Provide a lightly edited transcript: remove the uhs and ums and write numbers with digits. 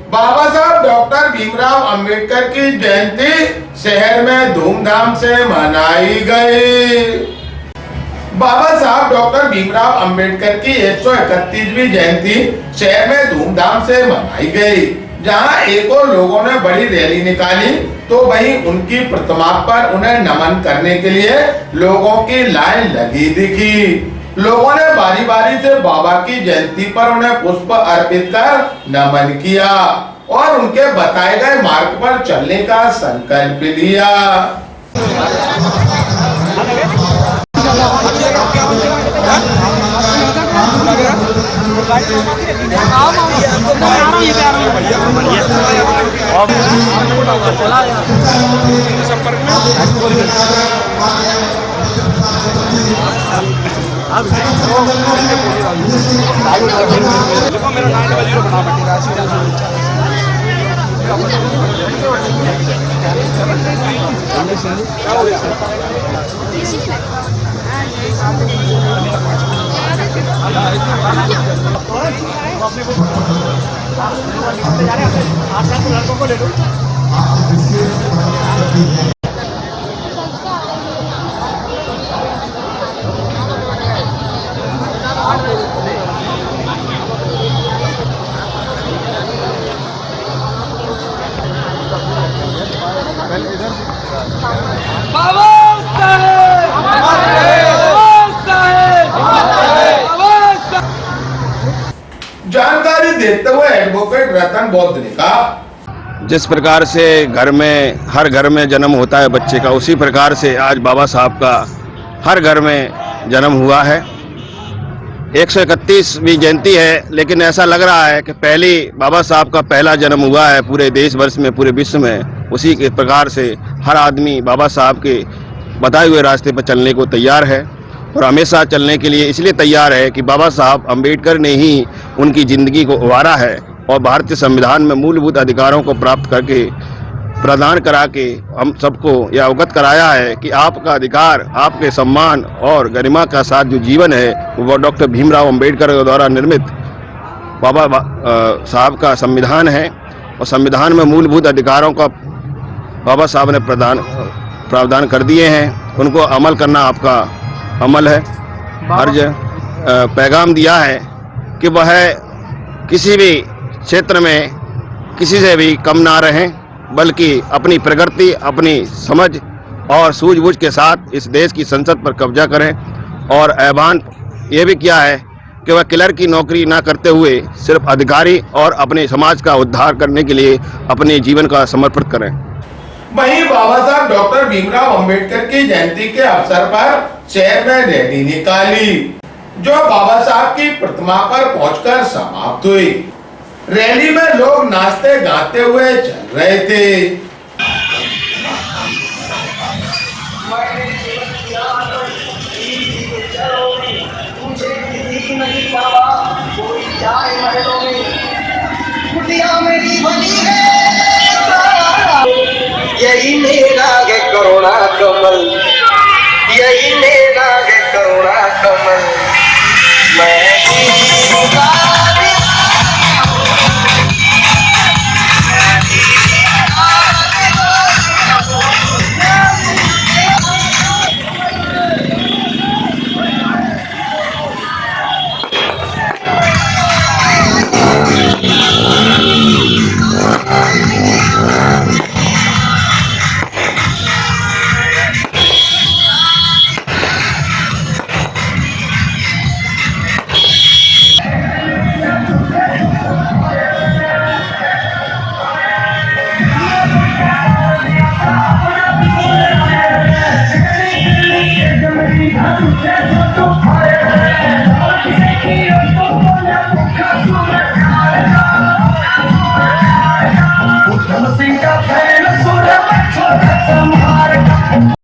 बाबा साहब डॉक्टर भीमराव अंबेडकर की जयंती शहर में धूमधाम से मनाई गई। बाबा साहब डॉक्टर भीमराव अंबेडकर की 131वीं जयंती शहर में धूमधाम से मनाई गई। जहां एक और लोगों ने बड़ी रैली निकाली तो वहीं उनकी प्रतिमा पर उन्हें नमन करने के लिए लोगों की लाइन लगी दिखी। लोगों ने बारी बारी से बाबा की जयंती पर उन्हें पुष्प अर्पित कर नमन किया और उनके बताए गए मार्ग पर चलने का संकल्प लिया। देखो मेरा 9 बना लड़कों को ले लो। जानकारी देते हुए एडवोकेट रतन बौद्ध ने कहा, जिस प्रकार से घर में हर घर में जन्म होता है बच्चे का, उसी प्रकार से आज बाबा साहब का हर घर में जन्म हुआ है। 131वीं जयंती है, लेकिन ऐसा लग रहा है कि पहली बाबा साहब का पहला जन्म हुआ है पूरे देश वर्ष में, पूरे विश्व में। उसी के प्रकार से हर आदमी बाबा साहब के बताए हुए रास्ते पर चलने को तैयार है और हमेशा चलने के लिए इसलिए तैयार है कि बाबा साहब अम्बेडकर ने ही उनकी ज़िंदगी को उभारा है और भारतीय संविधान में मूलभूत अधिकारों को प्राप्त करके प्रदान करा के हम सबको यह अवगत कराया है कि आपका अधिकार, आपके सम्मान और गरिमा का साथ जो जीवन है वो डॉक्टर भीमराव अंबेडकर के द्वारा निर्मित बाबा साहब का संविधान है। और संविधान में मूलभूत अधिकारों का बाबा साहब ने प्रावधान कर दिए हैं, उनको अमल करना आपका अमल है। अर्ज पैगाम दिया है कि वह किसी भी क्षेत्र में किसी से भी कम ना रहें, बल्कि अपनी प्रगति, अपनी समझ और सूझबूझ के साथ इस देश की संसद पर कब्जा करें। और आह्वान ये भी किया है कि वह क्लर्क की नौकरी ना करते हुए सिर्फ अधिकारी और अपने समाज का उद्धार करने के लिए अपने जीवन का समर्पित करें। वहीं बाबा साहब डॉक्टर भीमराव अंबेडकर की जयंती के अवसर पर शहर में रैली निकाली, जो बाबा साहब की प्रतिमा पर पहुंचकर समाप्त हुई। रैली में लोग नाचते गाते हुए चल रहे थे। यही मेरा है करुणा कमल, यही मेरा है करुणा कमल।